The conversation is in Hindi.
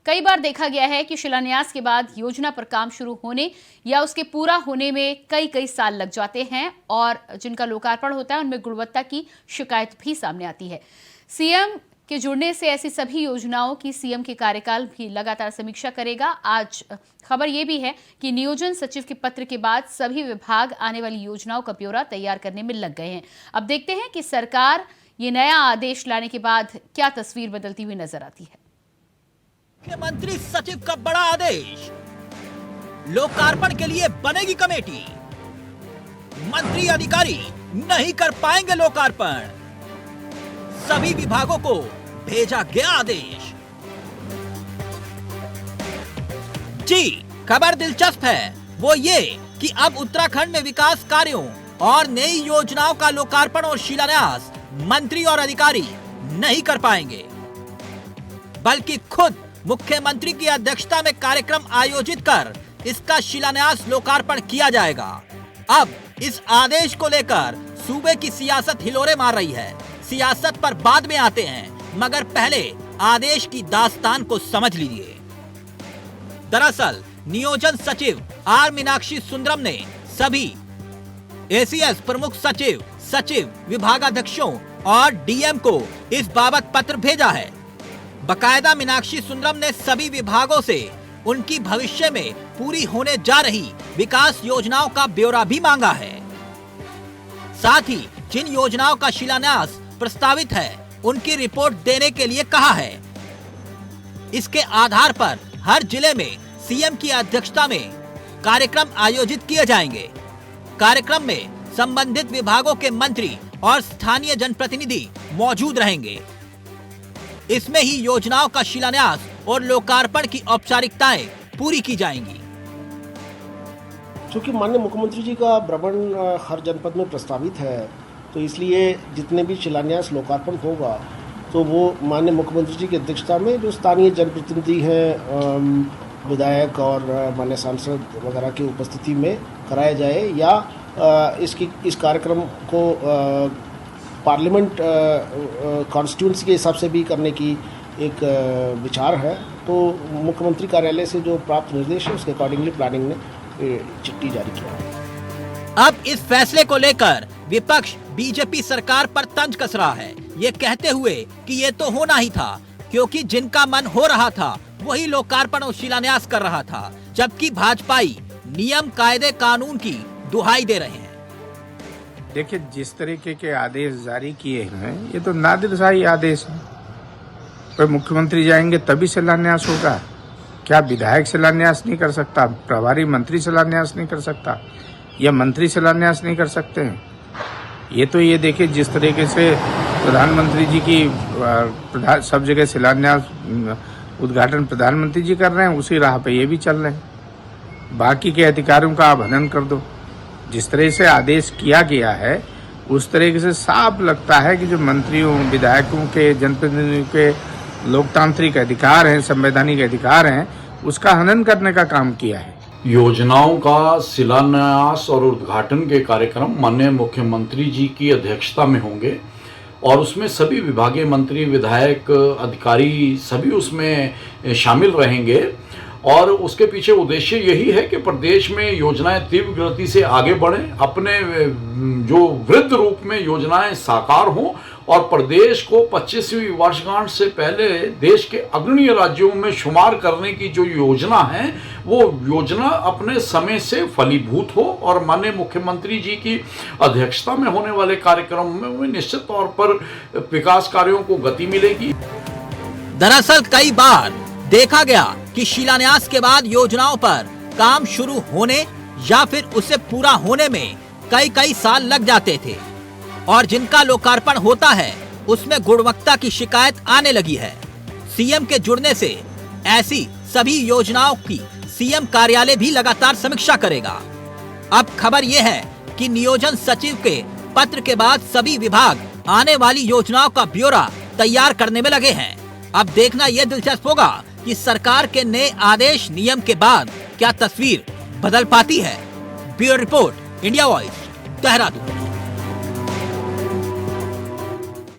कई बार देखा गया है कि शिलान्यास के बाद योजना पर काम शुरू होने या उसके पूरा होने में कई साल लग जाते हैं और जिनका लोकार्पण होता है उनमें गुणवत्ता की शिकायत भी सामने आती है। सीएम के जुड़ने से ऐसी सभी योजनाओं की सीएम के कार्यकाल भी लगातार समीक्षा करेगा। आज खबर यह भी है कि नियोजन सचिव के पत्र के बाद सभी विभाग आने वाली योजनाओं का ब्यौरा तैयार करने में लग गए हैं। अब देखते हैं कि सरकार ये नया आदेश लाने के बाद क्या तस्वीर बदलती हुई नजर आती है। मुख्यमंत्री सचिव का बड़ा आदेश, लोकार्पण के लिए बनेगी कमेटी, मंत्री अधिकारी नहीं कर पाएंगे लोकार्पण, सभी विभागों को भेजा गया आदेश। जी, खबर दिलचस्प है वो ये कि अब उत्तराखंड में विकास कार्यों और नई योजनाओं का लोकार्पण और शिलान्यास मंत्री और अधिकारी नहीं कर पाएंगे, बल्कि खुद मुख्यमंत्री की अध्यक्षता में कार्यक्रम आयोजित कर इसका शिलान्यास लोकार्पण किया जाएगा। अब इस आदेश को लेकर सूबे की सियासत हिलोरे मार रही है। सियासत पर बाद में आते हैं, मगर पहले आदेश की दास्तान को समझ लीजिए। दरअसल नियोजन सचिव आर मीनाक्षी सुंदरम ने सभी एसीएस प्रमुख सचिव, विभागाध्यक्षों और डीएम को इस बाबत पत्र भेजा है। बकायदा मीनाक्षी सुंदरम ने सभी विभागों से उनकी भविष्य में पूरी होने जा रही विकास योजनाओं का ब्यौरा भी मांगा है। साथ ही जिन योजनाओं का शिलान्यास प्रस्तावित है उनकी रिपोर्ट देने के लिए कहा है। इसके आधार पर हर जिले में सीएम की अध्यक्षता में कार्यक्रम आयोजित किए जाएंगे। कार्यक्रम में संबंधित विभागों के मंत्री और स्थानीय जनप्रतिनिधि मौजूद रहेंगे। इसमें ही योजनाओं का शिलान्यास और लोकार्पण की औपचारिकताएं पूरी की जाएंगी। चूँकि माननीय मुख्यमंत्री जी का भ्रमण हर जनपद में प्रस्तावित है, तो इसलिए जितने भी शिलान्यास लोकार्पण होगा तो वो माननीय मुख्यमंत्री जी की अध्यक्षता में जो स्थानीय जनप्रतिनिधि हैं, विधायक और माननीय सांसद वगैरह की उपस्थिति में कराया जाए, या इस कार्यक्रम को पार्लियामेंट कॉन्स्टिट्यूंसी के हिसाब से भी करने की एक विचार है। तो मुख्यमंत्री कार्यालय से जो प्राप्त निर्देश है उसके अकॉर्डिंगली प्लानिंग ने चिट्ठी जारी किया है। अब इस फैसले को लेकर विपक्ष बीजेपी सरकार पर तंज कस रहा है, ये कहते हुए कि ये तो होना ही था, क्योंकि जिनका मन हो रहा था वही लोकार्पण और शिलान्यास कर रहा था, जबकि भाजपाई नियम कायदे कानून की दुहाई दे रहे हैं। देखिए, जिस तरीके के आदेश जारी किए हैं ये तो नादिरशाही आदेश है। कोई मुख्यमंत्री जाएंगे तभी शिलान्यास होगा? क्या विधायक शिलान्यास नहीं कर सकता? प्रभारी मंत्री शिलान्यास नहीं कर सकता? या मंत्री शिलान्यास नहीं कर सकते हैं? ये तो ये देखिए, जिस तरीके से प्रधानमंत्री जी की सब जगह शिलान्यास उद्घाटन प्रधानमंत्री जी कर रहे हैं, उसी राह पे ये भी चल रहे हैं। बाकी के अधिकारियों का आप हनन कर दो। जिस तरह से आदेश किया गया है उस तरीके से साफ लगता है कि जो मंत्रियों, विधायकों के, जनप्रतिनिधियों के लोकतांत्रिक अधिकार हैं, संवैधानिक अधिकार हैं, उसका हनन करने का काम किया है। योजनाओं का शिलान्यास और उद्घाटन के कार्यक्रम माननीय मुख्यमंत्री जी की अध्यक्षता में होंगे और उसमें सभी विभागीय मंत्री, विधायक, अधिकारी सभी उसमें शामिल रहेंगे। और उसके पीछे उद्देश्य यही है कि प्रदेश में योजनाएं तीव्र गति से आगे बढ़ें, अपने जो वृद्ध रूप में योजनाएं साकार हों और प्रदेश को 25वीं वर्षगांठ से पहले देश के अग्रणी राज्यों में शुमार करने की जो योजना है वो योजना अपने समय से फलीभूत हो और माननीय मुख्यमंत्री जी की अध्यक्षता में होने वाले कार्यक्रम में निश्चित तौर पर विकास कार्यों को गति मिलेगी। दरअसल कई बार देखा गया कि शिलान्यास के बाद योजनाओं पर काम शुरू होने या फिर उसे पूरा होने में कई साल लग जाते थे और जिनका लोकार्पण होता है उसमें गुणवत्ता की शिकायत आने लगी है। सीएम के जुड़ने से ऐसी सभी योजनाओं की सीएम कार्यालय भी लगातार समीक्षा करेगा। अब खबर यह है कि नियोजन सचिव के पत्र के बाद सभी विभाग आने वाली योजनाओं का ब्यौरा तैयार करने में लगे हैं। अब देखना यह दिलचस्प होगा कि सरकार के नए आदेश नियम के बाद क्या तस्वीर बदल पाती है। Bureau report, India voice, Dehradun.